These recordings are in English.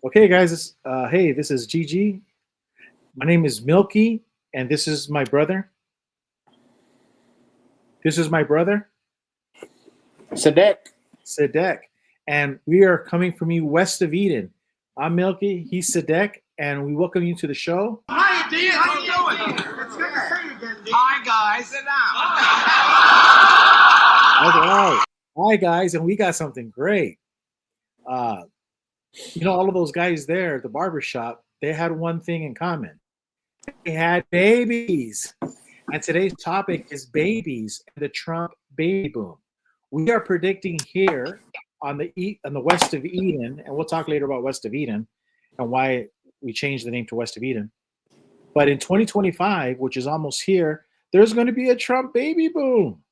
Okay, guys. Hey, this is Gigi. My name is Milky, and this is my brother. This is my brother, Sadek. Sadek, and we are coming from you west of Eden. I'm Milky. He's Sadek, and we welcome you to the show. Hi, D. How you doing? It's good to see you again, D. Hi, guys. Sit All down. right. Hi, guys, and we got something great. Uh, all of those guys there at the barber shop, they had one thing in common. They had babies. And today's topic is babies and the Trump baby boom. We are predicting here on the west of Eden, and we'll talk later about west of Eden and why we changed the name to west of Eden. But in 2025, which is almost here, there's going to be a Trump baby boom.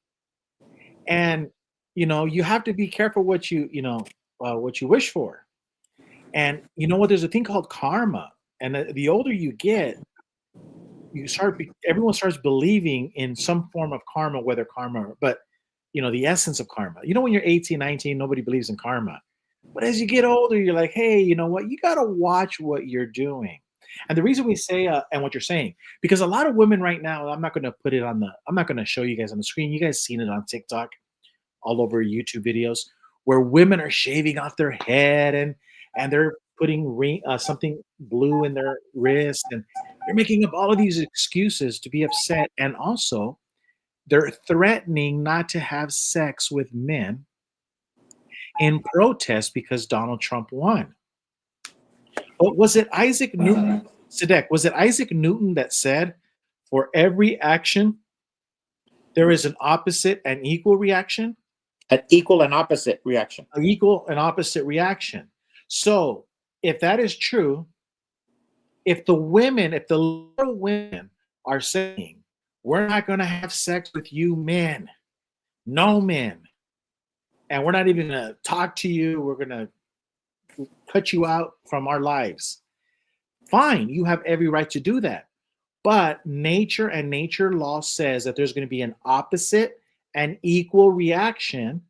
And you have to be careful what you wish for. And you know what? There's a thing called karma, and the older you get, everyone starts believing in some form of karma, whether karma, but the essence of karma. When you're 18, 19, nobody believes in karma. But as you get older, you're like, hey, you know what? You got to watch what you're doing. And the reason we say, and what you're saying, because a lot of women right now, I'm not going to show you guys on the screen. You guys seen it on TikTok, all over YouTube videos, where women are shaving off their head and they're putting something blue in their wrist, and they're making up all of these excuses to be upset. And also, they're threatening not to have sex with men in protest because Donald Trump won. But was it Isaac Newton, Sadek? Was it Isaac Newton that said, for every action, there is an opposite and equal reaction? An equal and opposite reaction. An equal and opposite reaction. So if that is true, if the little women are saying, we're not going to have sex with you men, no men, and we're not even going to talk to you, we're going to cut you out from our lives, fine, you have every right to do that. But nature and nature law says that there's going to be an opposite and equal reaction,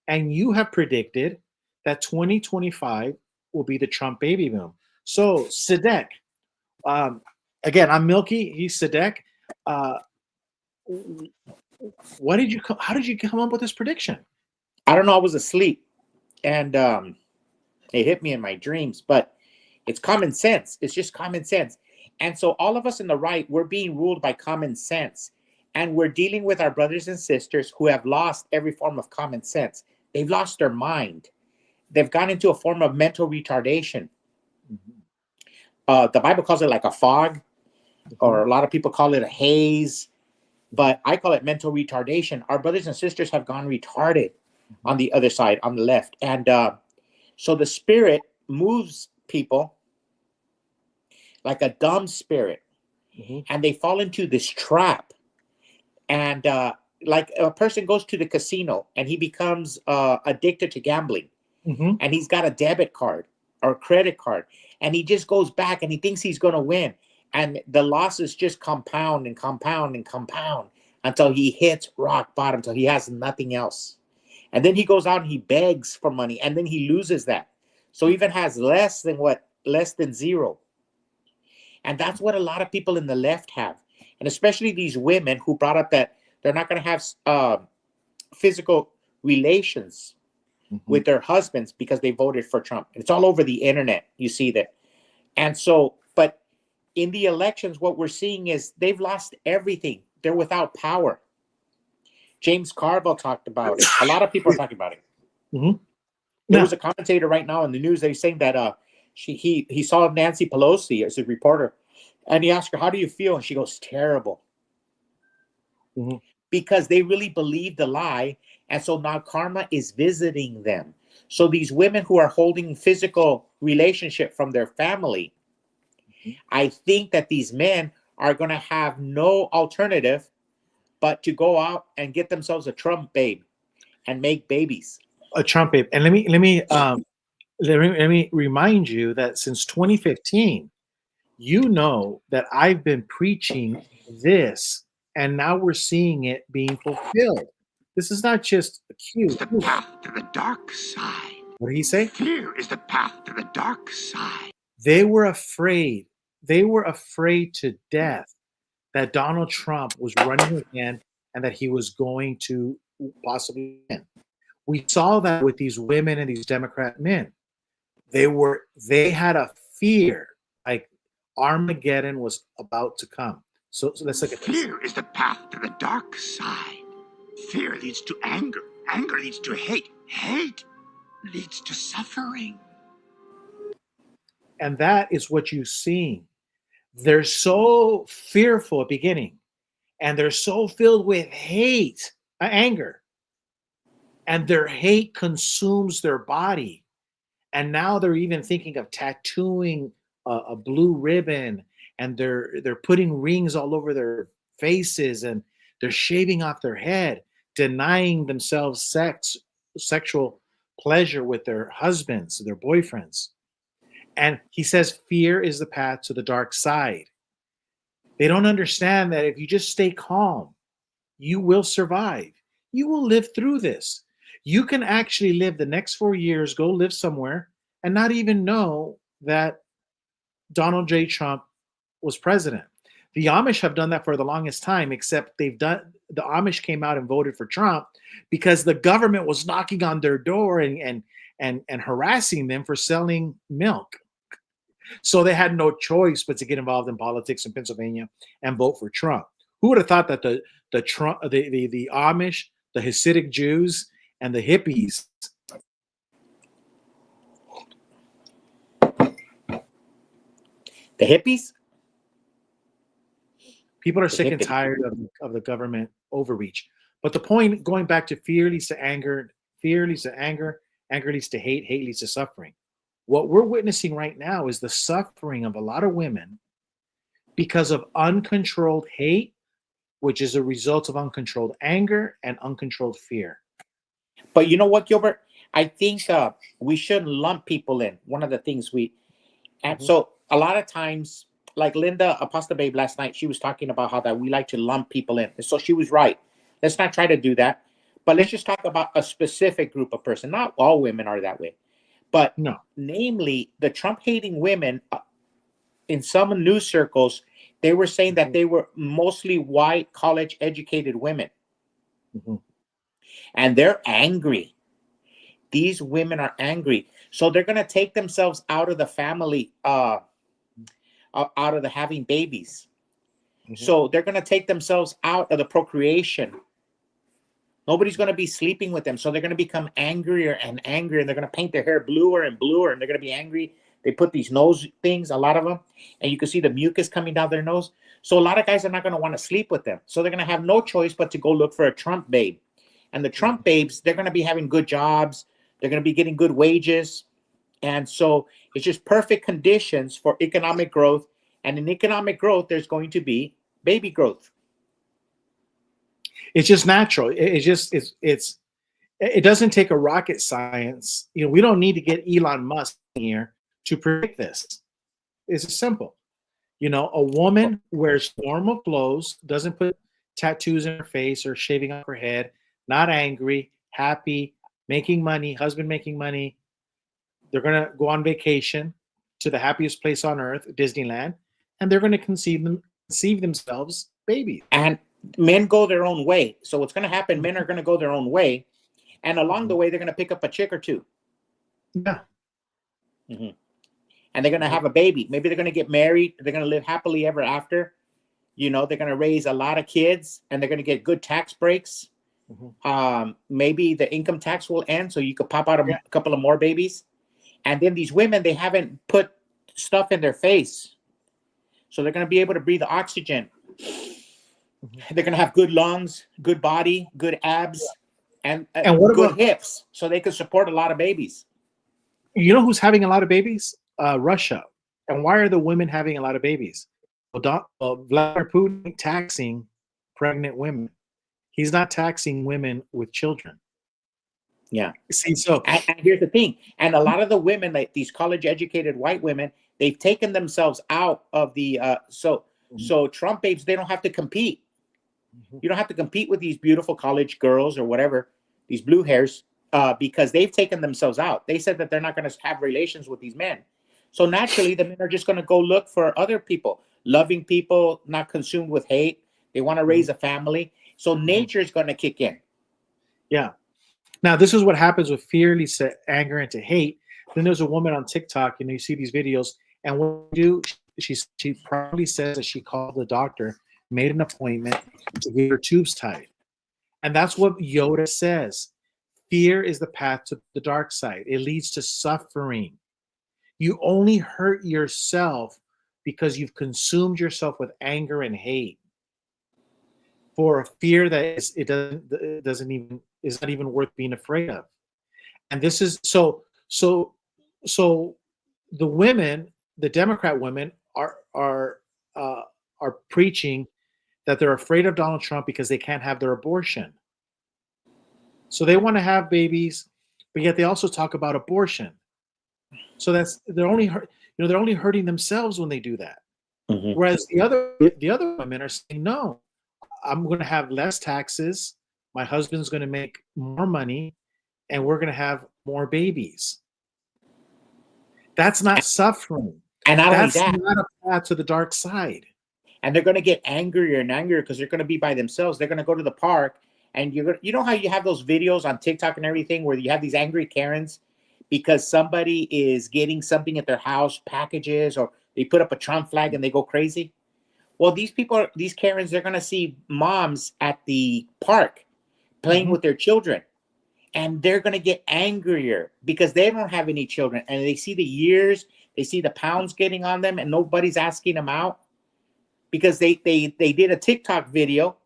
and you have predicted that 2025 will be the Trump baby boom. So, Sadek, again, I'm Milky. He's Sadek. How did you come up with this prediction? I don't know. I was asleep, and it hit me in my dreams. But it's common sense. It's just common sense. And so all of us in the right, we're being ruled by common sense, and we're dealing with our brothers and sisters who have lost every form of common sense. They've lost their mind. They've gone into a form of mental retardation. The Bible calls it like a fog, or a lot of people call it a haze, but I call it mental retardation. Our brothers and sisters have gone retarded on the other side, on the left. And so the spirit moves people like a dumb spirit, and they fall into this trap. And like a person goes to the casino and he becomes addicted to gambling, and he's got a debit card or credit card, and he just goes back and he thinks he's going to win, and the losses just compound and compound and compound until he hits rock bottom, until he has nothing else. And then he goes out and he begs for money, and then he loses that, so he even has less than zero. And that's what a lot of people in the left have, and especially these women who brought up that they're not going to have physical relations with their husbands because they voted for Trump. It's all over the internet. You see that. And so, but in the elections, what we're seeing is they've lost everything. They're without power. James Carville talked about it. A lot of people are talking about it. There was a commentator right now in the news that he's saying that he saw Nancy Pelosi as a reporter, and he asked her, how do you feel? And she goes, terrible. Because they really believe the lie. And so now karma is visiting them. So these women who are holding physical relationship from their family, I think that these men are going to have no alternative but to go out and get themselves a Trump babe and make babies. A Trump babe. And let me remind you that since 2015, that I've been preaching this, and now we're seeing it being fulfilled. This is not just a cue. It's the path to the dark side. What did he say? Fear is the path to the dark side. They were afraid. They were afraid to death that Donald Trump was running again and that he was going to possibly win. We saw that with these women and these Democrat men. They had a fear like Armageddon was about to come. So let's look at this. Fear is the path to the dark side. Fear leads to anger. Anger leads to hate. Hate leads to suffering. And that is what you're seeing. They're so fearful at the beginning, and they're so filled with hate, anger, and their hate consumes their body. And now they're even thinking of tattooing a blue ribbon, and they're putting rings all over their faces, and they're shaving off their head, denying themselves sexual pleasure with their husbands, their boyfriends. And he says fear is the path to the dark side. They don't understand that if you just stay calm, you will survive. You will live through this. You can actually live the next 4 years, go live somewhere, and not even know that Donald J. Trump was president. The Amish have done that for the longest time, except the Amish came out and voted for Trump because the government was knocking on their door and harassing them for selling milk. So they had no choice but to get involved in politics in Pennsylvania and vote for Trump. Who would have thought that the Amish, the Hasidic Jews, and the hippies The hippies? people are sick and tired of the government overreach. But the point, going back to fear leads to anger, fear leads to anger, anger leads to hate, hate leads to suffering. What we're witnessing right now is the suffering of a lot of women because of uncontrolled hate, which is a result of uncontrolled anger and uncontrolled fear. But you know what, Gilbert? I think we shouldn't lump people in. One of the things so a lot of times, like Linda Apostle Babe last night, she was talking about how that we like to lump people in. And so she was right. Let's not try to do that. But let's just talk about a specific group of person. Not all women are that way. But No. namely, the Trump-hating women, in some news circles, they were saying that they were mostly white, college-educated women. Mm-hmm. And they're angry. These women are angry. So they're going to take themselves out of the family, out of the having babies. Mm-hmm. So they're going to take themselves out of the procreation. Nobody's going to be sleeping with them. So they're going to become angrier and angrier, and they're going to paint their hair bluer and bluer, and they're going to be angry. They put these nose things, a lot of them, and you can see the mucus coming down their nose. So a lot of guys are not going to want to sleep with them. So they're going to have no choice but to go look for a Trump babe. And the Trump babes, they're going to be having good jobs. They're going to be getting good wages. And so it's just perfect conditions for economic growth. And in economic growth, there's going to be baby growth. It's just natural. It doesn't take a rocket science. You know, we don't need to get Elon Musk here to predict this. It's simple. You know, a woman wears normal clothes, doesn't put tattoos in her face or shaving off her head, not angry, happy, making money, husband making money. They're going to go on vacation to the happiest place on earth, Disneyland, and they're going to conceive themselves babies. And men go their own way. So what's going to happen, men are going to go their own way. And along the way, they're going to pick up a chick or two. Yeah. Mm-hmm. And they're going to have a baby. Maybe they're going to get married. They're going to live happily ever after. You know, they're going to raise a lot of kids, and they're going to get good tax breaks. Mm-hmm. Maybe the income tax will end, so you could pop out a couple of more babies. And then these women, they haven't put stuff in their face. So they're going to be able to breathe oxygen. Mm-hmm. They're going to have good lungs, good body, good abs, and what good hips, so they could support a lot of babies. You know who's having a lot of babies? Russia. And why are the women having a lot of babies? Vladimir Putin taxing pregnant women. He's not taxing women with children. Yeah. See, so and here's the thing. And a lot of the women, like these college-educated white women, they've taken themselves out of the so Trump babes, they don't have to compete. You don't have to compete with these beautiful college girls or whatever, these blue hairs. because they've taken themselves out. They said that they're not going to have relations with these men. So naturally, the men are just going to go look for other people, loving people, not consumed with hate. They want to raise a family. So nature is going to kick in. Yeah. Now, this is what happens with fear leads to anger and to hate. Then there's a woman on TikTok, you see these videos, and what you do, she probably says that she called the doctor, made an appointment to get her tubes tied. And that's what Yoda says. Fear is the path to the dark side. It leads to suffering. You only hurt yourself because you've consumed yourself with anger and hate for a fear that is not even worth being afraid of. And this is so the women, the Democrat women are preaching that they're afraid of Donald Trump because they can't have their abortion. So they want to have babies, but yet they also talk about abortion. So they're only hurting themselves when they do that. Mm-hmm. Whereas the other women are saying, no, I'm going to have less taxes. My husband's going to make more money, and we're going to have more babies. That's not suffering. And that's not a path to the dark side. And they're going to get angrier and angrier because they're going to be by themselves. They're going to go to the park, and you know how you have those videos on TikTok and everything where you have these angry Karens because somebody is getting something at their house, packages, or they put up a Trump flag and they go crazy. Well, these Karens, they're going to see moms at the park playing with their children, and they're going to get angrier because they don't have any children, and they see the years, they see the pounds getting on them, and nobody's asking them out because they did a TikTok video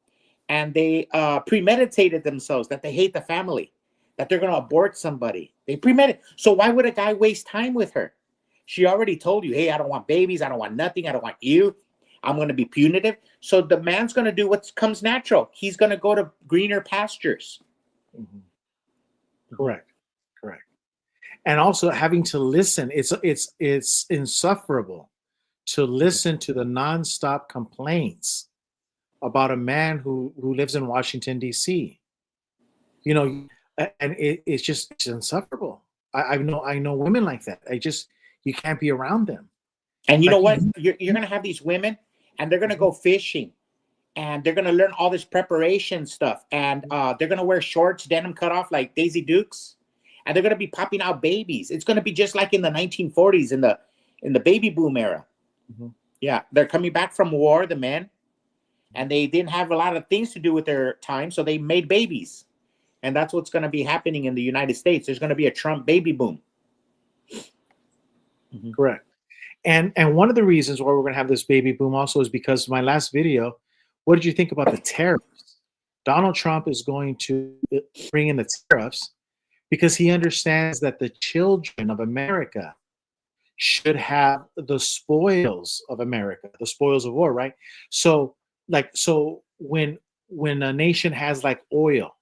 and they premeditated themselves that they hate the family, that they're going to abort somebody. They premeditated. So why would a guy waste time with her? She already told you, hey, I don't want babies. I don't want nothing. I don't want you. I'm going to be punitive. So the man's going to do what comes natural. He's going to go to greener pastures. Mm-hmm. Correct. And also having to listen. It's insufferable to listen to the nonstop complaints about a man who lives in Washington, D.C. And it's insufferable. I know women like that. You can't be around them. And you know what? You're going to have these women, and they're going to go fishing, and they're going to learn all this preparation stuff, and they're going to wear shorts, denim cut off like Daisy Dukes, and they're going to be popping out babies. It's going to be just like in the 1940s in the baby boom era. Mm-hmm. Yeah, they're coming back from war, the men, and they didn't have a lot of things to do with their time, so they made babies. And that's what's going to be happening in the United States. There's going to be a Trump baby boom. Mm-hmm. Correct. And one of the reasons why we're going to have this baby boom also is because my last video, what did you think about the tariffs? Donald Trump is going to bring in the tariffs because he understands that the children of America should have the spoils of America, the spoils of war, right? So when a nation has like oil,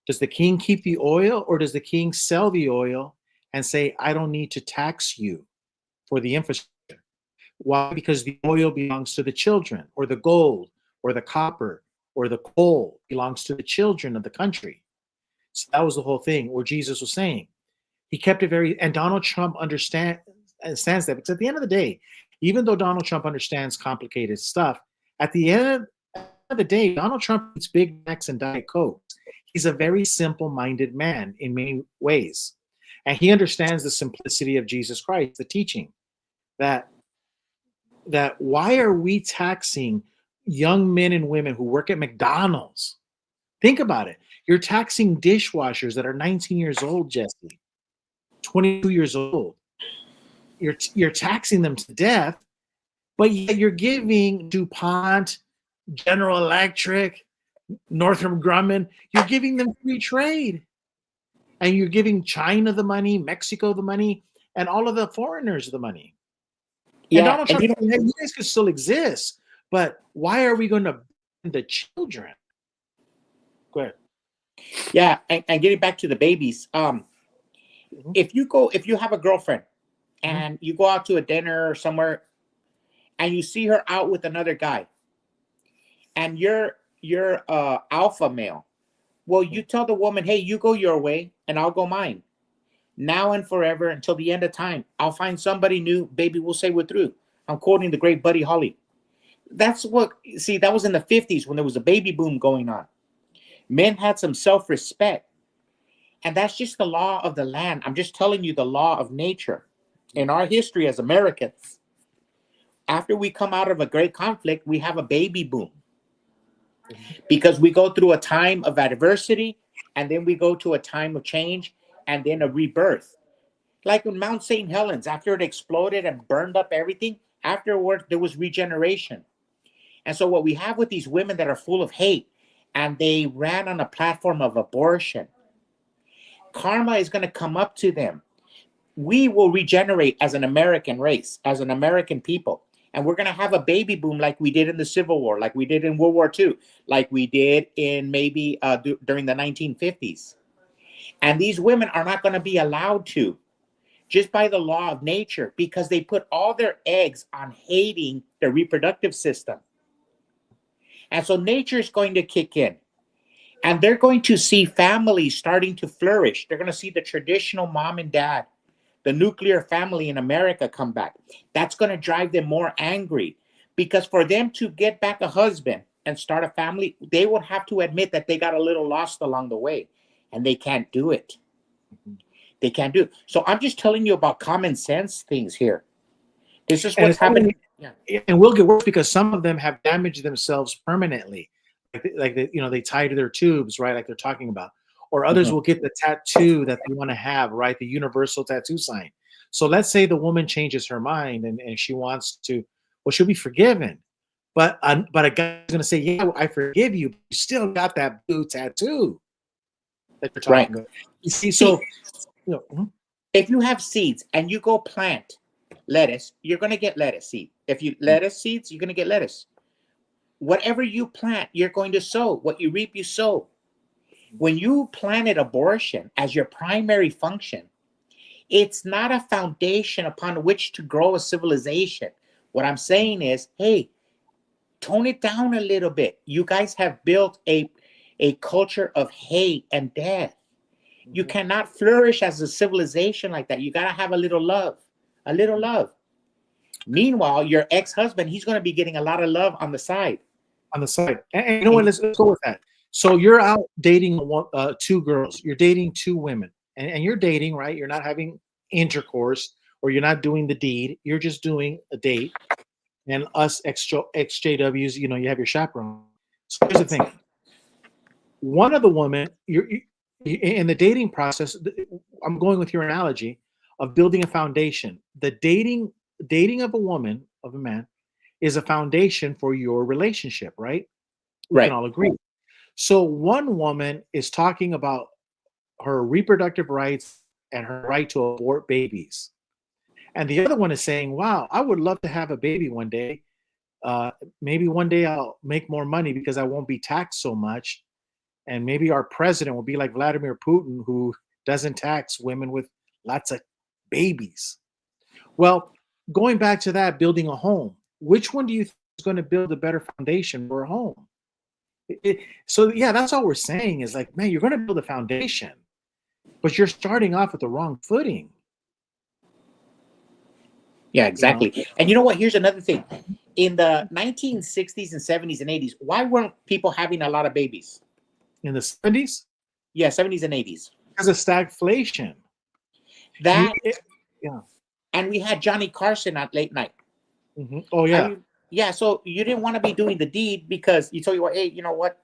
does the king keep the oil, or does the king sell the oil and say, I don't need to tax you for the infrastructure? Why? Because the oil belongs to the children, or the gold, or the copper, or the coal belongs to the children of the country. So that was the whole thing where Jesus was saying. He kept it and Donald Trump understands that, because at the end of the day, even though Donald Trump understands complicated stuff, at the end of the day, Donald Trump eats Big Macs and Diet Coke. He's a very simple-minded man in many ways. And he understands the simplicity of Jesus Christ, the teaching that why are we taxing young men and women who work at McDonald's? Think about it. You're taxing dishwashers that are 19 years old, Jesse, 22 years old. You're taxing them to death, but yet you're giving DuPont, General Electric, Northrop Grumman, you're giving them free trade. And you're giving China the money, Mexico the money, and all of the foreigners the money. Yeah, and Donald Trump, you guys could still exist, but why are we going to ban the children? Go ahead. Yeah, and getting back to the babies, if you have a girlfriend and you go out to a dinner or somewhere and you see her out with another guy, and you're alpha male, Well, you tell the woman, hey, you go your way and I'll go mine. Now and forever until the end of time. I'll find somebody new. Baby, we'll say we're through. I'm quoting the great Buddy Holly. That's what, see, that was in the 50s when there was a baby boom going on. Men had some self-respect. And that's just the law of the land. I'm just telling you the law of nature. In our history as Americans, after we come out of a great conflict, we have a baby boom. Because we go through a time of adversity, and then we go to a time of change, and then a rebirth. Like when Mount St. Helens, after it exploded and burned up everything, afterward there was regeneration. And so what we have with these women that are full of hate, and they ran on a platform of abortion, karma is going to come up to them. We will regenerate as an American race, as an American people. And we're going to have a baby boom like we did in the Civil War, like we did in World War II, like we did in maybe during the 1950s. And these women are not going to be allowed to, just by the law of nature, because they put all their eggs on hating the reproductive system. And so nature is going to kick in. And they're going to see families starting to flourish. They're going to see the traditional mom and dad, the nuclear family in America come back. That's going to drive them more angry, because for them to get back a husband and start a family, they would have to admit that they got a little lost along the way, and they can't do it. They can't do it. So I'm just telling you about common sense things here. This is what's happening. Yeah. And will get worse because some of them have damaged themselves permanently. Like they tie to their tubes, right? Like they're talking about. Or others will get the tattoo that they want to have, right? The universal tattoo sign. So let's say the woman changes her mind and she wants to, well, she'll be forgiven. But a guy's going to say, yeah, I forgive you. But you still got that blue tattoo that you're talking about. You see, so, if you have seeds and you go plant lettuce, you're going to get lettuce seed. If you lettuce seeds, you're going to get lettuce. Whatever you plant, you're going to sow. What you reap, you sow. When you planted abortion as your primary function, it's not a foundation upon which to grow a civilization. What I'm saying is, hey, tone it down a little bit. You guys have built a culture of hate and death. You cannot flourish as a civilization like that. You got to have a little love, a little love. Meanwhile, your ex-husband, he's going to be getting a lot of love on the side. On the side. And you know what? Let's go with that. So you're out dating two girls. You're dating two women. And you're dating, right? You're not having intercourse or you're not doing the deed. You're just doing a date. And us XJWs, you have your chaperone. So here's the thing. One of the women, you're in the dating process, I'm going with your analogy of building a foundation. The dating of a woman, of a man, is a foundation for your relationship, right? We can all agree. So one woman is talking about her reproductive rights and her right to abort babies. And the other one is saying, wow, I would love to have a baby one day. Maybe one day I'll make more money because I won't be taxed so much. And maybe our president will be like Vladimir Putin, who doesn't tax women with lots of babies. Well, going back to that, building a home, which one do you think is going to build a better foundation for a home? So yeah, that's all we're saying is like, man, you're going to build a foundation, but you're starting off with the wrong footing. Yeah, exactly. And you know what? Here's another thing. In the 1960s and 70s and 80s, why weren't people having a lot of babies? In the 70s? Yeah, 70s and 80s. Because of stagflation. Yeah. And we had Johnny Carson at late night. Oh, yeah. Yeah, so you didn't want to be doing the deed because you told you, hey, you know what?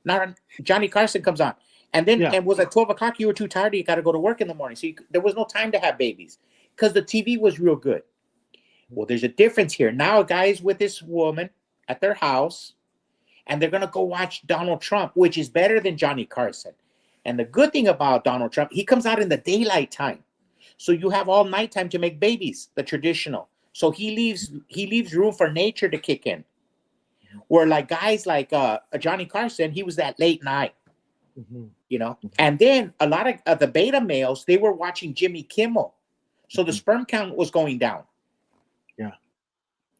Now Johnny Carson comes on. And then it was at 12 o'clock, you were too tired, you got to go to work in the morning. So there was no time to have babies because the TV was real good. Well, there's a difference here. Now a guy's with this woman at their house, and they're going to go watch Donald Trump, which is better than Johnny Carson. And the good thing about Donald Trump, he comes out in the daylight time. So you have all nighttime to make babies, the traditional. So he leaves room for nature to kick in. Where like guys like Johnny Carson, he was that late night, And then a lot of the beta males, they were watching Jimmy Kimmel. So the sperm count was going down. Yeah.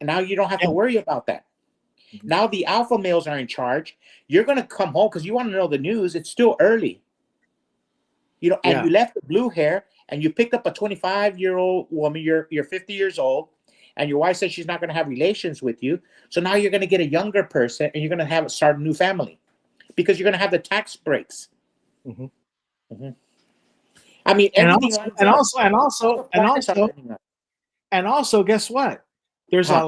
And now you don't have to worry about that. Mhm. Now the alpha males are in charge. You're going to come home because you want to know the news. It's still early. You know, and Yeah. you left the blue hair and you picked up a 25-year-old woman. You're 50 years old, and your wife says she's not going to have relations with you. So now you're going to get a younger person, and you're going to have start a new family because you're going to have the tax breaks. Mhm. Mhm. I mean, And everything also, lines and up. also, and All the also, and planets are also, lining up. and also, guess what? There's Huh.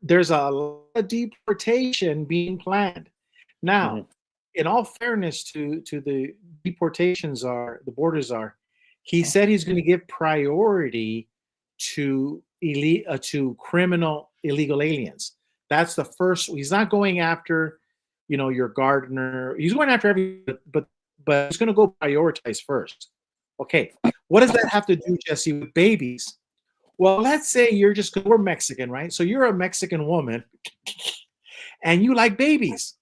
there's a lot of deportation being planned. Now, Mhm. in all fairness to the deportations are the borders are, he said he's going to give priority to to criminal illegal aliens. That's the first. He's not going after, your gardener. He's going after every, but he's going to go prioritize first. Okay, what does that have to do, Jesse, with babies? Well, let's say you're just we're Mexican, right? So you're a Mexican woman and you like babies,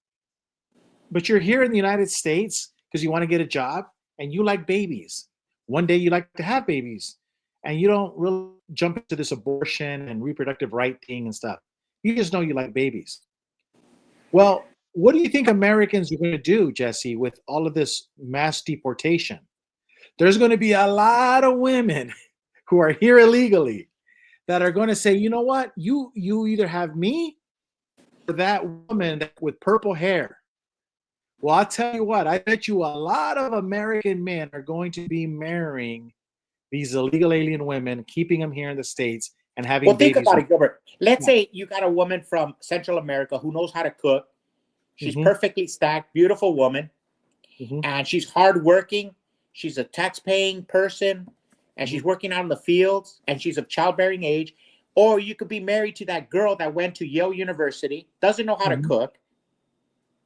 but you're here in the United States because you want to get a job and you like babies. One day you like to have babies and you don't really jump into this abortion and reproductive right thing and stuff. You just know you like babies. Well, what do you think Americans are going to do, Jesse, with all of this mass deportation? There's going to be a lot of women who are here illegally that are going to say, you know what, you either have me or that woman with purple hair. Well, I'll tell you what, I bet you a lot of American men are going to be marrying these illegal alien women, keeping them here in the States and having Well, think babies about with it, Gilbert. Let's them. say you got a woman from Central America who knows how to cook. She's Mhm, perfectly stacked, beautiful woman, mhm, and she's hardworking. She's a tax-paying person, and she's mhm, working out in the fields, and she's of childbearing age. Or you could be married to that girl that went to Yale University, doesn't know how to mhm, cook,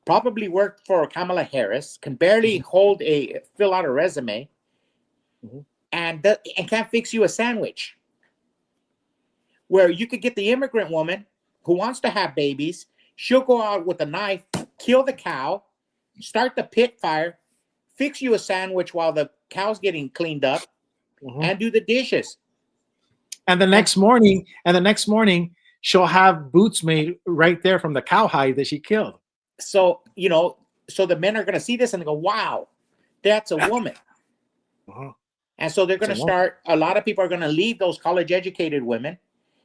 probably worked for Kamala Harris, can barely mhm, fill out a resume, mhm. and can't fix you a sandwich. Where you could get the immigrant woman who wants to have babies. She'll go out with a knife, kill the cow, start the pit fire, fix you a sandwich while the cow's getting cleaned up, Mhm. and do the dishes. And And the next morning, she'll have boots made right there from the cowhide that she killed. so, so the men are going to see this and they go, wow, that's a woman. Uh-huh. And so they're going It's a to woman. start, a lot of people are going to leave those college educated women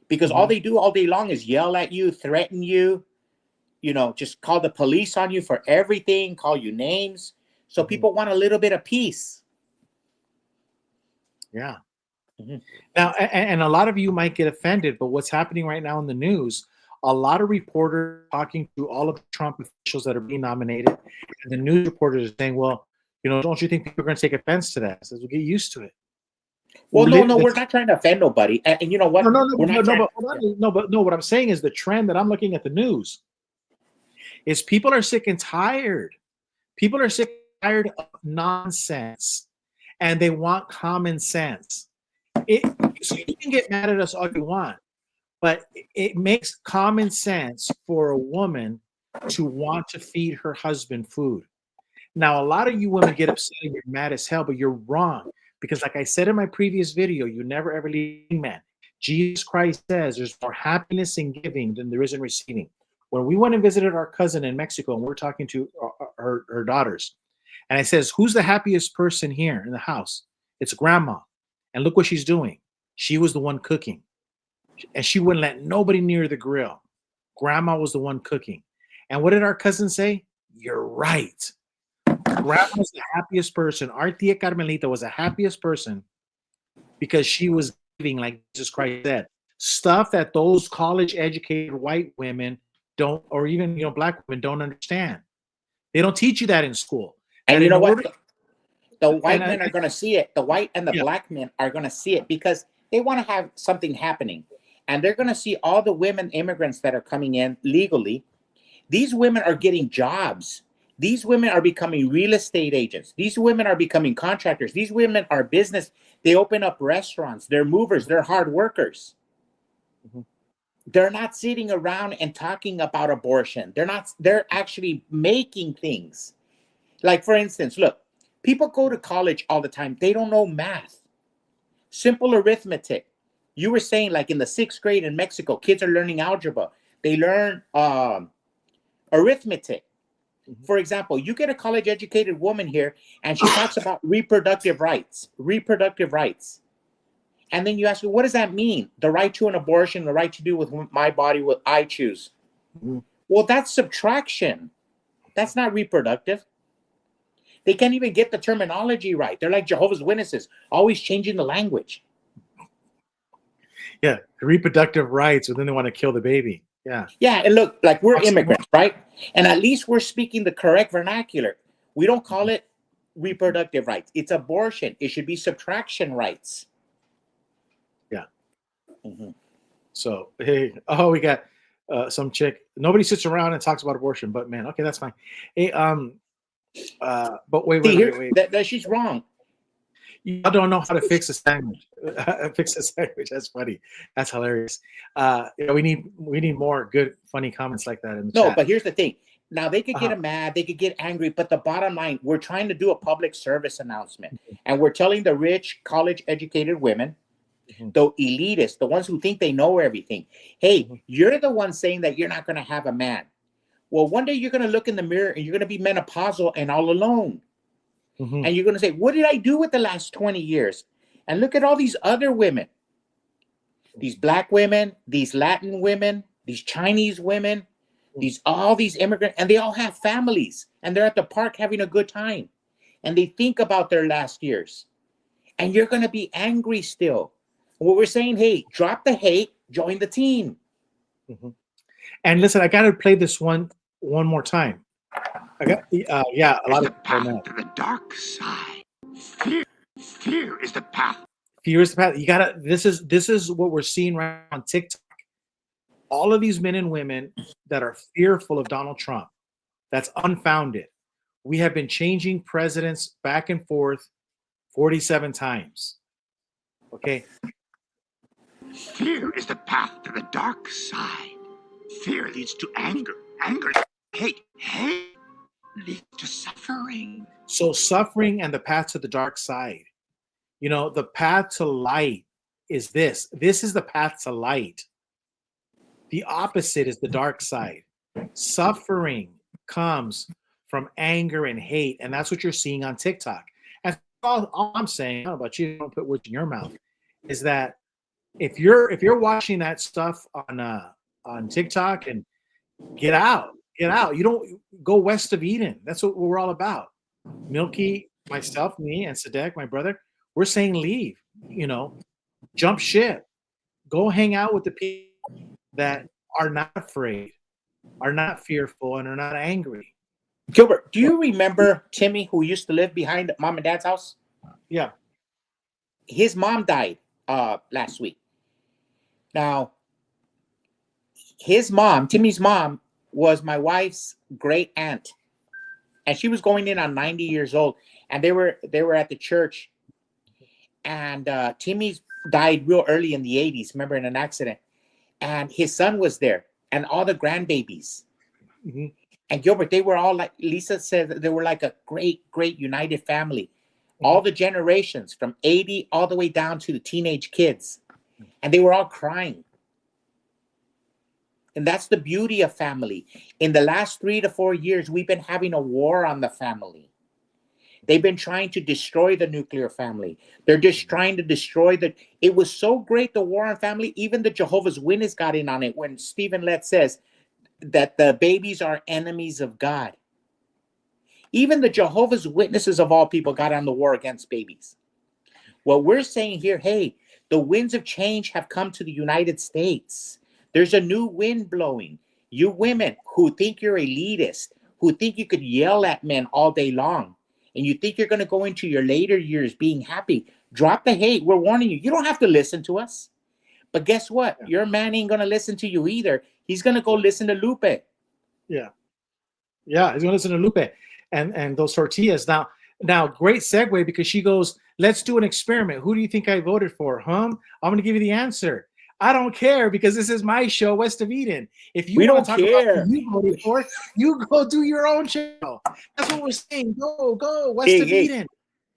because all Mhm, they do all day long is yell at you, threaten you, just call the police on you for everything, call you names. So mhm. people want a little bit of peace. Yeah. Mhm. Now, and a lot of you might get offended, but what's happening right now in the news, a lot of reporters talking to all of the Trump officials that are being nominated, and the news reporters are saying, well, don't you think people are going to take offense to that? I says, well, get used to it. Well, We're no, living we're not trying to offend nobody. And you know no, what? no, no, We're not trying. but hold on. No, what I'm saying is the trend that I'm looking at the news is people are sick and tired. People are sick and tired of nonsense, and they want common sense. So you can get mad at us all you want, but it makes common sense for a woman to want to feed her husband food. Now, a lot of you women get upset and you're mad as hell, but you're wrong. Because, like I said in my previous video, you never ever leave a man. Jesus Christ says there's more happiness in giving than there is in receiving. When we went and visited our cousin in Mexico and we're talking to her daughters, and I says, who's the happiest person here in the house? It's grandma. And look what she's doing. She was the one cooking. And she wouldn't let nobody near the grill. Grandma was the one cooking. And what did our cousin say? You're right. Grandma was the happiest person. Our tia Carmelita was the happiest person because she was giving, like Jesus Christ said, stuff that those college educated white women don't, or even black women don't understand. They don't teach you that in school. That And you in know what? order, The and white men are going to see it. The white and the yeah, black men are going to see it because they want to have something happening. And they're going to see all the women immigrants that are coming in legally. These women are getting jobs. These women are becoming real estate agents. These women are becoming contractors. These women are business. They open up restaurants. They're movers. They're hard workers. Mhm. They're not sitting around and talking about abortion. They're actually making things. Like, for instance, look, people go to college all the time. They don't know math. Simple arithmetic. You were saying, like in the 6th grade in Mexico, kids are learning algebra. They learn arithmetic. Mhm. For example, you get a college educated woman here and she talks about reproductive rights. And then you ask her, what does that mean? The right to an abortion, the right to do with my body what I choose. Mhm. Well, that's subtraction. That's not reproductive. They can't even get the terminology right. They're like Jehovah's Witnesses, always changing the language. Yeah, reproductive rights, but then they want to kill the baby. Yeah. Yeah, and look, like we're immigrants, right? And at least we're speaking the correct vernacular. We don't call it reproductive rights. It's abortion. It should be subtraction rights. Yeah. Mm-hmm. So, hey, we got some chick. Nobody sits around and talks about abortion, but man, okay, that's fine. Hey, but wait. That she's wrong. You don't know how to fix a sandwich. Fix a sandwich. That's funny. That's hilarious. We need more good, funny comments like that in the chat. No, but here's the thing. Now they could get mad, they could get angry, but the bottom line, we're trying to do a public service announcement, and we're telling the rich, college-educated women, the elitists, the ones who think they know everything, hey, you're the one saying that you're not going to have a man. Well, one day you're going to look in the mirror and you're going to be menopausal and all alone. And you're going to say, what did I do with the last 20 years? And look at all these other women, these Black women, these Latin women, these Chinese women, all these immigrants, and they all have families, and they're at the park having a good time, and they think about their last years. And you're going to be angry still. What we're saying, hey, drop the hate, join the team. And listen, I got to play this one more time. I got a lot of path to the dark side. Fear is the path. Fear is the path. You gotta. This is what we're seeing right on TikTok. All of these men and women that are fearful of Donald Trump. That's unfounded. We have been changing presidents back and forth 47 times. Okay. Fear is the path to the dark side. Fear leads to anger. Anger, hate. Hate leads to suffering. So suffering and the path to the dark side. You know, the path to light is this. This is the path to light. The opposite is the dark side. Suffering comes from anger and hate, and that's what you're seeing on TikTok. And all I'm saying, I don't know about you, don't put words in your mouth, is that if you're watching that stuff on TikTok, and get out. You don't go west of Eden. That's what we're all about. Milky, myself, me, and Sadek, my brother, we're saying leave. Jump ship. Go hang out with the people that are not afraid, are not fearful, and are not angry. Gilbert, do you remember Timmy, who used to live behind mom and dad's house? Yeah. His mom died last week. Now, his mom, Timmy's mom, was my wife's great aunt, and she was going in on 90 years old, and they were at the church, and Timmy died real early in the 80s, remember, in an accident, and his son was there, and all the grandbabies. And Gilbert, they were all, like Lisa said, they were like a great united family. All the generations from 80 all the way down to the teenage kids, and they were all crying. And that's the beauty of family. In the last 3 to 4 years, we've been having a war on the family. They've been trying to destroy the nuclear family. They're just trying to destroy it was so great, the war on family, even the Jehovah's Witnesses got in on it when Stephen Lett says that the babies are enemies of God. Even the Jehovah's Witnesses of all people got on the war against babies. What we're saying here, hey, the winds of change have come to the United States. There's a new wind blowing. You women who think you're elitist, who think you could yell at men all day long, and you think you're going to go into your later years being happy, drop the hate. We're warning you. You don't have to listen to us. But guess what? Your man ain't going to listen to you either. He's going to go listen to Lupe. Yeah, he's going to listen to Lupe and those tortillas. Now, great segue, because she goes, let's do an experiment. Who do you think I voted for? I'm going to give you the answer. I don't care, because this is my show, West of Eden. If you want to talk about who you voted for, you go do your own show. That's what we're saying. Go, West of Eden.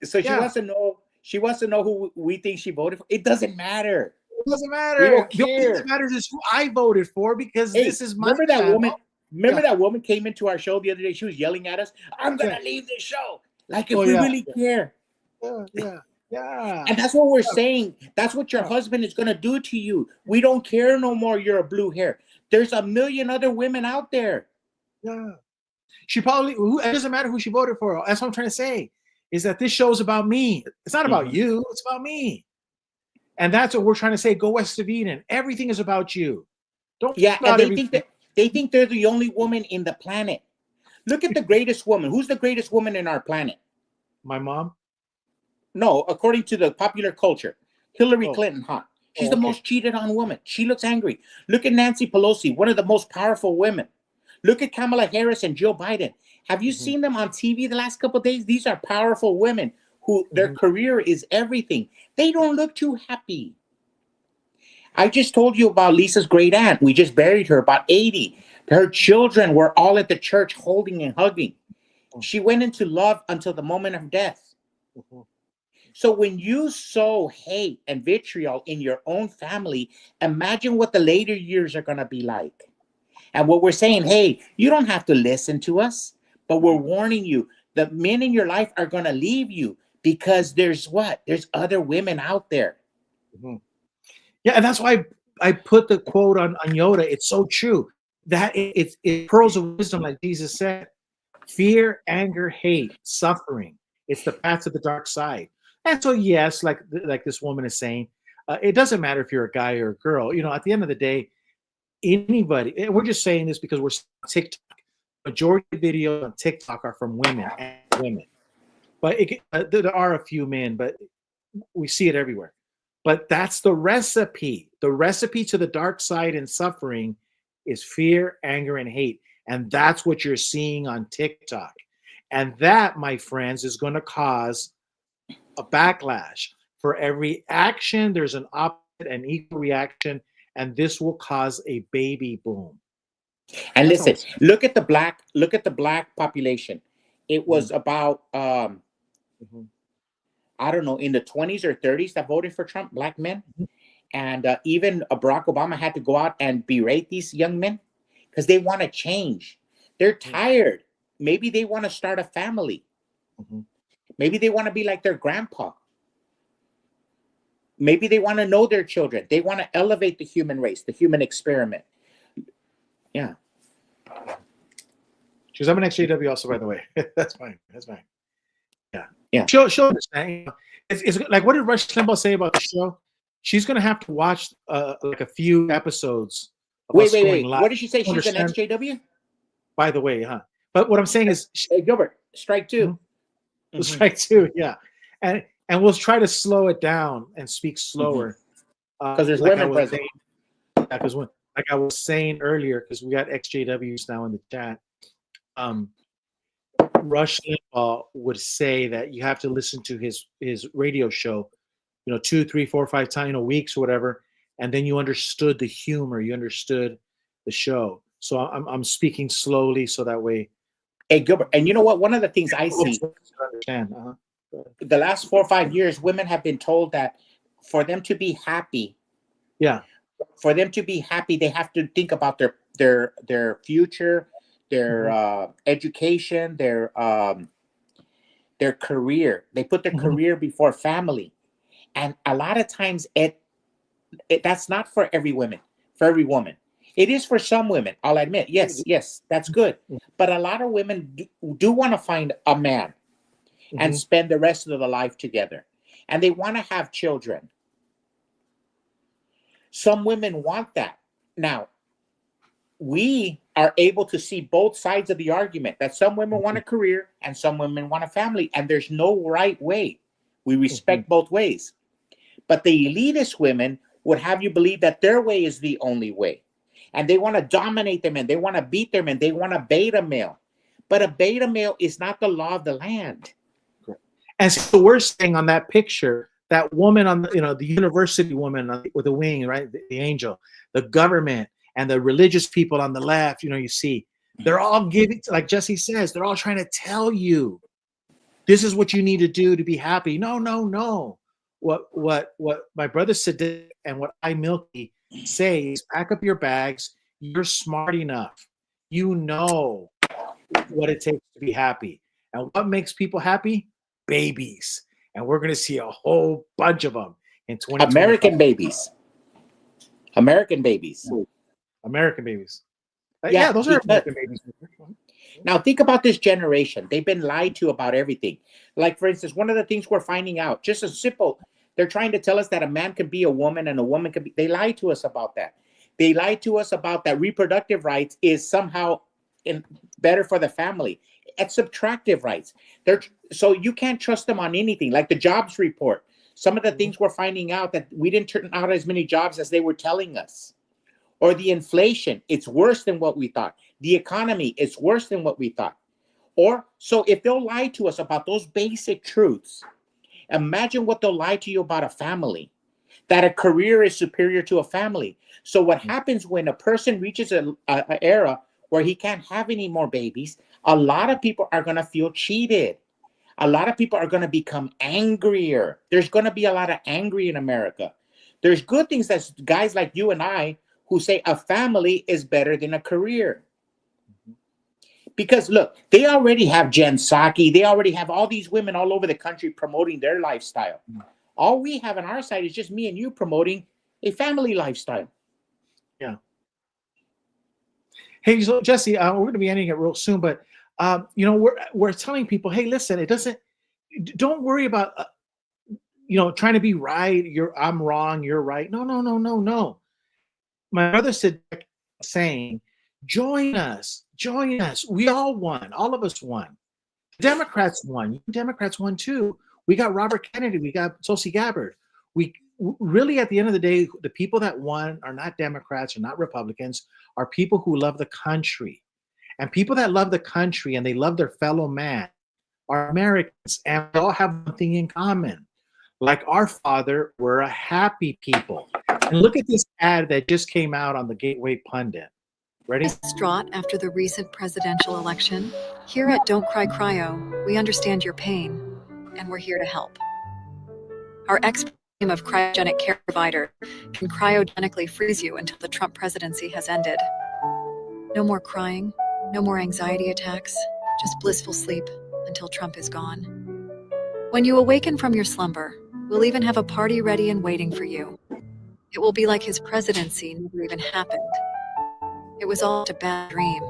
So she wants to know. She wants to know who we think she voted for. It doesn't matter. It doesn't matter. We don't The only care. thing that matters is who I voted for, because this is my remember that channel. woman. Remember that woman came into our show the other day? She was yelling at us, "I'm gonna leave this show." Like if we really care. Yeah. And that's what we're saying. That's what your husband is gonna do to you. We don't care no more. You're a blue hair. There's a million other women out there. Yeah. She probably, it doesn't matter who she voted for. That's what I'm trying to say, is that this show is about me. It's not about you. It's about me. And that's what we're trying to say. Go west of Eden. Everything is about you. Don't And they think they're the only woman in the planet. Look at the greatest woman. Who's the greatest woman in our planet? My mom? No, according to the popular culture, Hillary Clinton, huh? She's the most cheated on woman. She looks angry. Look at Nancy Pelosi, one of the most powerful women. Look at Kamala Harris and Joe Biden. Have you seen them on TV the last couple of days? These are powerful women who their career is everything. They don't look too happy. I just told you about Lisa's great aunt. We just buried her, about 80. Her children were all at the church holding and hugging. She went into love until the moment of death. So when you sow hate and vitriol in your own family, imagine what the later years are going to be like. And what we're saying, hey, you don't have to listen to us, but we're warning you, the men in your life are going to leave you because there's what? There's other women out there. Yeah, and that's why I put the quote on Yoda. It's so true. That it's pearls of wisdom, like Jesus said. Fear, anger, hate, suffering. It's the path to the dark side. And so, yes, like this woman is saying, it doesn't matter if you're a guy or a girl. You know, at the end of the day, anybody. We're just saying this because we're TikTok. Majority of videos on TikTok are from women and women, but there are a few men, but we see it everywhere. But that's the recipe. The recipe to the dark side and suffering is fear, anger, and hate. And that's what you're seeing on TikTok. And that, my friends, is going to cause a backlash. For every action, there's an opposite and equal reaction, and this will cause a baby boom. And listen, look at the black population. It was about I don't know, in the 20s or 30s that voted for Trump, black men. And even Barack Obama had to go out and berate these young men because they want to change. They're tired. Maybe they want to start a family. Maybe they want to be like their grandpa. Maybe they want to know their children. They want to elevate the human race, the human experiment. Yeah. She's I'm an XJW also, by the way. That's fine. That's fine. Yeah. Yeah. She'll understand. It's like, what did Rush Limbaugh say about the show? She's going to have to watch like a few episodes. Wait. What did she say? She's an XJW? By the way, huh? But what I'm saying is, hey, Gilbert, strike two. Strike two, yeah. And we'll try to slow it down and speak slower. Because there's women present. Because like I was saying earlier, because we got XJWs now in the chat. Rush Limbaugh would say that you have to listen to his radio show, 2, 3, 4, 5 times, weeks or whatever, and then you understood the humor, you understood the show. So I'm speaking slowly so that way. Hey Gilbert, and you know what? One of the things I see, the last 4 or 5 years, women have been told that for them to be happy, they have to think about their future, their education, their career. They put their career before family, and a lot of times that's not for every woman. It is for some women. I'll admit, yes, that's good. But a lot of women do want to find a man and spend the rest of their life together, and they want to have children. Some women want that. Now, we are able to see both sides of the argument, that some women want a career and some women want a family, and there's no right way. We respect both ways. But the elitist women would have you believe that their way is the only way. And they want to dominate them, and they want to beat them, and they want a beta male. But a beta male is not the law of the land. And so we're saying on that picture, that woman on the, the university woman with the wing, right? The angel, the government, and the religious people on the left, you see, they're all giving, like Jesse says, they're all trying to tell you, this is what you need to do to be happy. No. What my brother Sadiq and what I Milky say is pack up your bags. You're smart enough. you know what it takes to be happy. And what makes people happy? Babies. And we're going to see a whole bunch of them in 2025. American babies. American babies. American babies. Yeah, Those are because- American babies. Now think about this generation. They've been lied to about everything. Like, for instance, one of the things we're finding out, just a simple, they're trying to tell us that a man can be a woman and a woman can be, they lied to us about that. They lied to us about that reproductive rights is somehow better for the family. It's subtractive rights. So you can't trust them on anything. Like the jobs report, some of the things we're finding out that we didn't turn out as many jobs as they were telling us. Or the inflation, it's worse than what we thought. The economy, it's worse than what we thought. Or, so if they'll lie to us about those basic truths, imagine what they'll lie to you about a family, that a career is superior to a family. So what happens when a person reaches an era where he can't have any more babies, a lot of people are going to feel cheated. A lot of people are going to become angrier. There's going to be a lot of angry in America. There's good things that guys like you and I who say a family is better than a career. Because look, they already have Jen Psaki. They already have all these women all over the country promoting their lifestyle. All we have on our side is just me and you promoting a family lifestyle. Yeah. Hey, so Jesse, we're going to be ending it real soon, but we're telling people, hey, listen, don't worry about trying to be right. I'm wrong, you're right. No. My brother said, saying, join us. We all won. All of us won. Democrats won. Democrats won too. We got Robert Kennedy. We got Tulsi Gabbard. We really, at the end of the day, the people that won are not Democrats or not Republicans, are people who love the country. And people that love the country and they love their fellow man are Americans. And we all have one thing in common. Like our father, we're a happy people. And look at this ad that just came out on the Gateway Pundit. Ready? Distraught after the recent presidential election, here at Don't Cry Cryo, we understand your pain, and we're here to help. Our expert team of cryogenic care provider can cryogenically freeze you until the Trump presidency has ended. No more crying, no more anxiety attacks, just blissful sleep until Trump is gone. When you awaken from your slumber, we'll even have a party ready and waiting for you. It will be like his presidency never even happened. It was all a bad dream.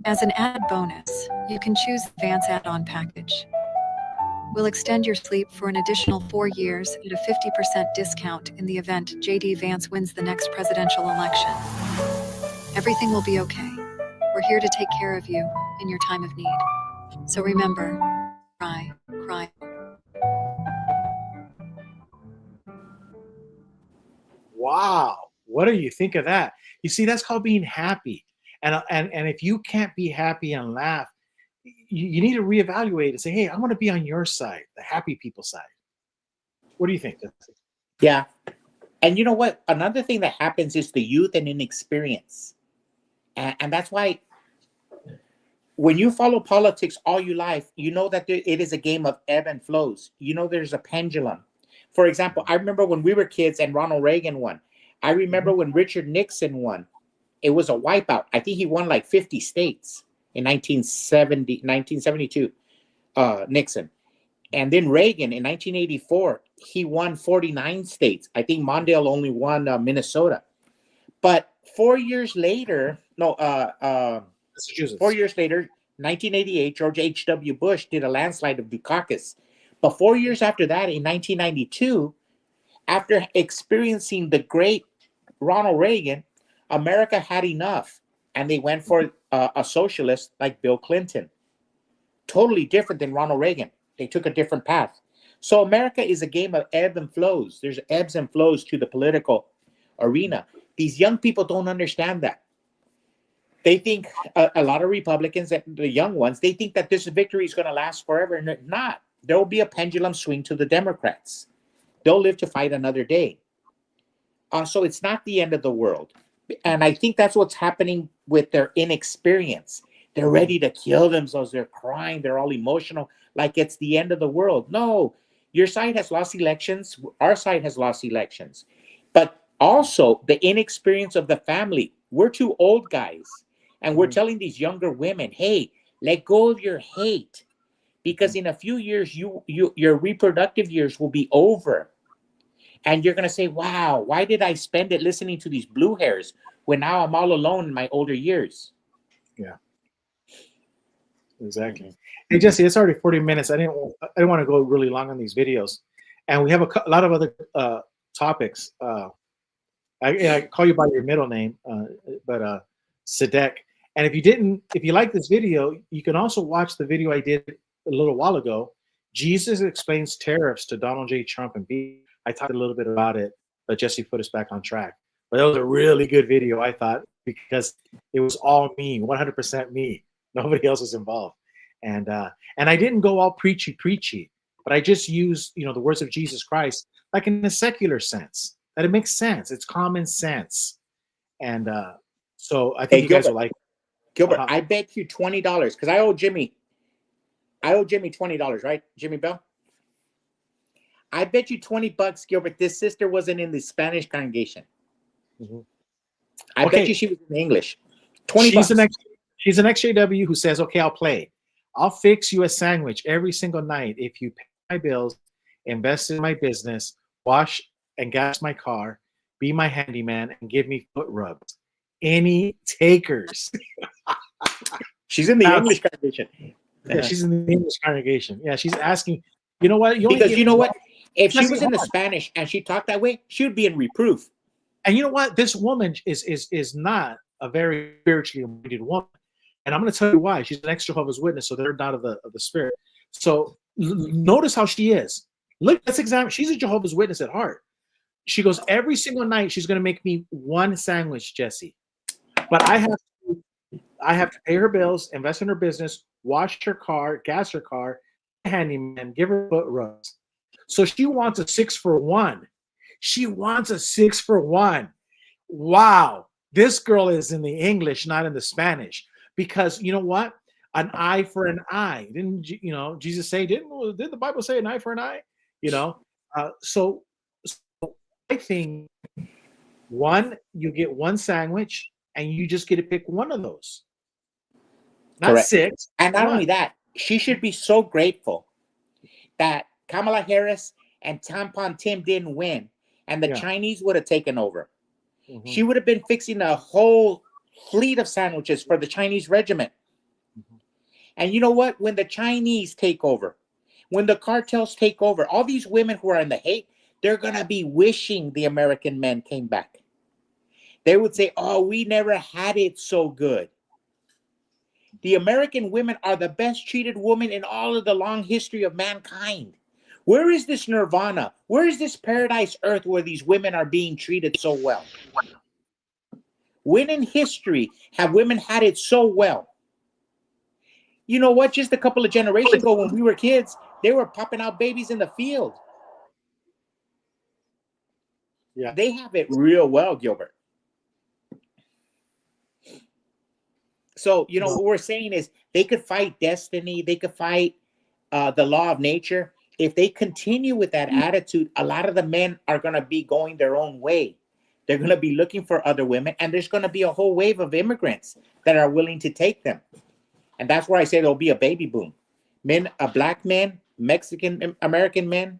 As an added bonus, you can choose the Vance add-on package. We'll extend your sleep for an additional 4 years at a 50% discount in the event J.D. Vance wins the next presidential election. Everything will be okay. We're here to take care of you in your time of need. So remember, cry. Wow. What do you think of that? You see, that's called being happy. And if you can't be happy and laugh, you need to reevaluate and say, hey, I want to be on your side, the happy people side. What do you think? Yeah. And you know what? Another thing that happens is the youth and inexperience. And that's why when you follow politics all your life, you know that it is a game of ebb and flows. You know there's a pendulum. For example, I remember when we were kids and Ronald Reagan won. I remember when Richard Nixon won. It was a wipeout. I think he won like 50 states in 1972, Nixon. And then Reagan in 1984, he won 49 states. I think Mondale only won Minnesota. But 4 years later, Massachusetts. 4 years later, 1988, George H.W. Bush did a landslide of Dukakis. But 4 years after that, in 1992, after experiencing the great Ronald Reagan, America had enough. And they went for a socialist like Bill Clinton. Totally different than Ronald Reagan. They took a different path. So America is a game of ebb and flows. There's ebbs and flows to the political arena. These young people don't understand that. They think, a lot of Republicans, the young ones, they think that this victory is going to last forever. And it's not. There will be a pendulum swing to the Democrats. They'll live to fight another day. So it's not the end of the world. And I think that's what's happening with their inexperience. They're ready to kill themselves. They're crying. They're all emotional, like it's the end of the world. No, your side has lost elections. Our side has lost elections. But also the inexperience of the family. We're two old guys. And we're telling these younger women, hey, let go of your hate, because in a few years, your reproductive years will be over. And you're going to say, wow, why did I spend it listening to these blue hairs when now I'm all alone in my older years? Yeah. Exactly. Hey, Jesse, it's already 40 minutes. I didn't want to go really long on these videos. And we have a lot of other topics. I call you by your middle name, but Sadek. And if you like this video, you can also watch the video I did a little while ago. Jesus explains tariffs to Donald J. Trump and B. I talked a little bit about it, but Jesse put us back on track. But that was a really good video, I thought, because it was all me, 100% me. Nobody else was involved. And I didn't go all preachy, but I just used, the words of Jesus Christ, like in a secular sense, that it makes sense. It's common sense. And so I think you guys will like it. Gilbert, I bet you $20 because I owe Jimmy $20, right? Jimmy Bell. I bet you $20, Gilbert. This sister wasn't in the Spanish congregation. I bet you she was in English. $20. She's an XJW who says, okay, I'll play. I'll fix you a sandwich every single night if you pay my bills, invest in my business, wash and gas my car, be my handyman, and give me foot rubs. Any takers? She's in the English congregation. Yeah, she's in the English congregation. Yeah, she's asking, you know what? Because you know what? If she was in the Spanish and she talked that way, she would be in reproof. And you know what? This woman is not a very spiritually minded woman. And I'm going to tell you why. She's an ex-Jehovah's Witness, so they're not of the spirit. So notice how she is. Look, let's examine. She's a Jehovah's Witness at heart. She goes, every single night she's going to make me one sandwich, Jesse. But I have to pay her bills, invest in her business, wash her car, gas her car, handyman, give her foot rubs. So she wants a 6-for-1. She wants a 6-for-1. Wow. This girl is in the English, not in the Spanish. Because you know what? An eye for an eye. Didn't Jesus say, didn't the Bible say an eye for an eye? So I think you get one sandwich and you just get to pick one of those. Not Correct. 6. And not only that, she should be so grateful that Kamala Harris and Tampon Tim didn't win and the Chinese would have taken over. Mm-hmm. She would have been fixing a whole fleet of sandwiches for the Chinese regiment. Mm-hmm. And you know what? When the Chinese take over, when the cartels take over, all these women who are in the hate, they're going to be wishing the American men came back. They would say, oh, we never had it so good. The American women are the best treated women in all of the long history of mankind. Where is this nirvana? Where is this paradise earth where these women are being treated so well? When in history have women had it so well? You know what? Just a couple of generations ago when we were kids, they were popping out babies in the field. Yeah. They have it real well, Gilbert. So, what we're saying is they could fight destiny. They could fight the law of nature. If they continue with that attitude, a lot of the men are going to be going their own way. They're going to be looking for other women, and there's going to be a whole wave of immigrants that are willing to take them. And that's where I say there'll be a baby boom. Black men, Mexican American men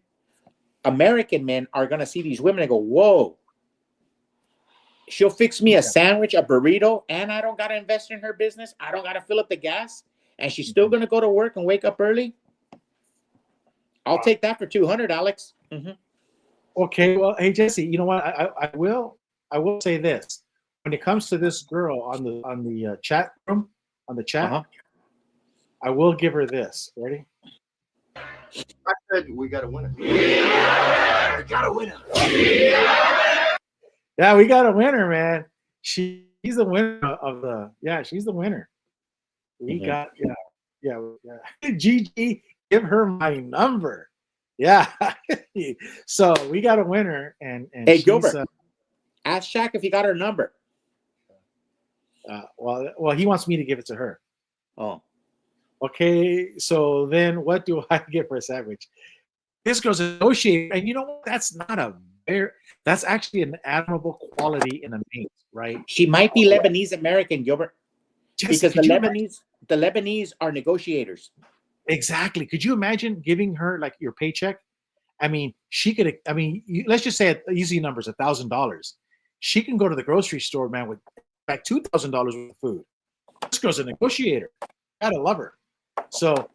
are going to see these women and go, whoa, she'll fix me a sandwich, a burrito, and I don't got to invest in her business. I don't got to fill up the gas, and she's still going to go to work and wake up early. I'll take that for $200, Alex. Mm-hmm. Okay, well, hey Jesse, you know what? I will say this: when it comes to this girl on the chat room, I will give her this. Ready? I said we got a winner. We got a winner. Yeah, we got a winner, man. She's the winner of the. Yeah, she's the winner. We got yeah. Gigi, give her my number. Yeah. So we got a winner, and hey Gilbert, ask Shaq if he got her number. Well, he wants me to give it to her. Oh. Okay, so then what do I get for a sandwich? This girl's negotiating, and you know what? That's actually an admirable quality in a mate, right? She might be Lebanese American, Gilbert. Jesse, because could you imagine- The Lebanese are negotiators. exactly. Could you imagine giving her like your paycheck? I mean, she could. I mean, let's just say easy numbers, $1,000. She can go to the grocery store, man, with like $2,000 worth of food. This girl's a negotiator. Gotta love her. So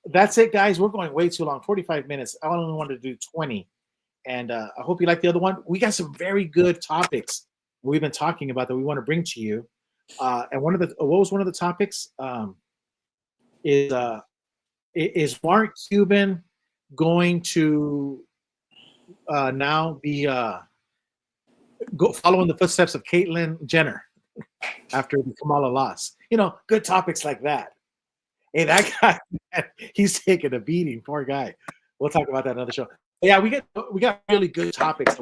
that's it, guys. We're going way too long. 45 minutes. I only wanted to do 20. And I hope you like the other one. We got some very good topics we've been talking about that we want to bring to you. And what was one of the topics? Is Mark Cuban going to now be following the footsteps of Caitlyn Jenner after the Kamala loss? You know, good topics like that. Hey, that guy, man, he's taking a beating. Poor guy. We'll talk about that another show. Yeah, we got really good topics.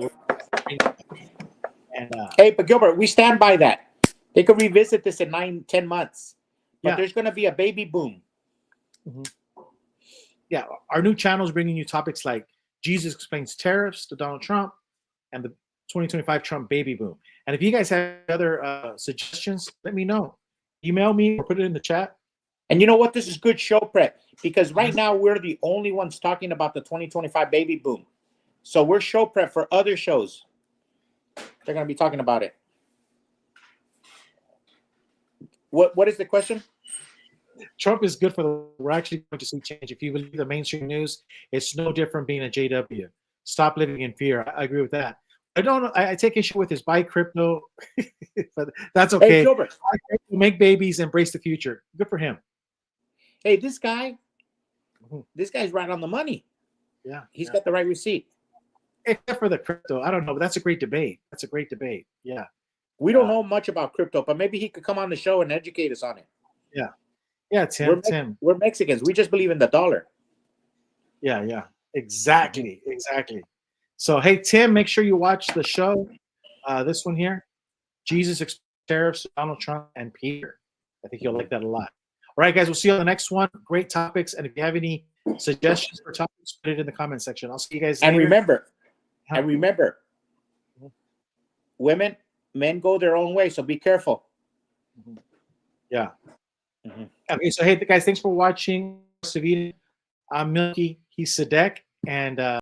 And Hey, but Gilbert, we stand by that. They could revisit this in 9-10 months. But Yeah. there's going to be a baby boom. yeah, our new channel is bringing you topics like Jesus explains tariffs to Donald Trump and the 2025 Trump baby boom. And if you guys have other suggestions, let me know. Email me or put it in the chat. And you know what? This is good show prep because right now we're the only ones talking about the 2025 baby boom. So we're show prep for other shows. They're going to be talking about it. What is the question? Trump is good for we're actually going to see change. If you believe the mainstream news, it's no different being a JW. Stop living in fear. I agree with that. I take issue with his buy crypto, but that's okay. Hey, Gilbert. Buy crypto, make babies, embrace the future. Good for him. Hey, this guy's right on the money. Yeah. He's got the right receipt. Except for the crypto. I don't know, but that's a great debate. Yeah. We don't know much about crypto, but maybe he could come on the show and educate us on it. Yeah, Tim. We're Mexicans. We just believe in the dollar. Yeah. Exactly. So, hey, Tim, make sure you watch the show. This one here, Jesus Explains Tariffs, Donald Trump, and Peter. I think you'll like that a lot. All right, guys, we'll see you on the next one. Great topics. And if you have any suggestions for topics, put it in the comment section. I'll see you guys And later. remember, men go their own way, so be careful. Yeah. Mhm. Okay, so hey, guys, thanks for watching. I'm Milky. He's Sadek. And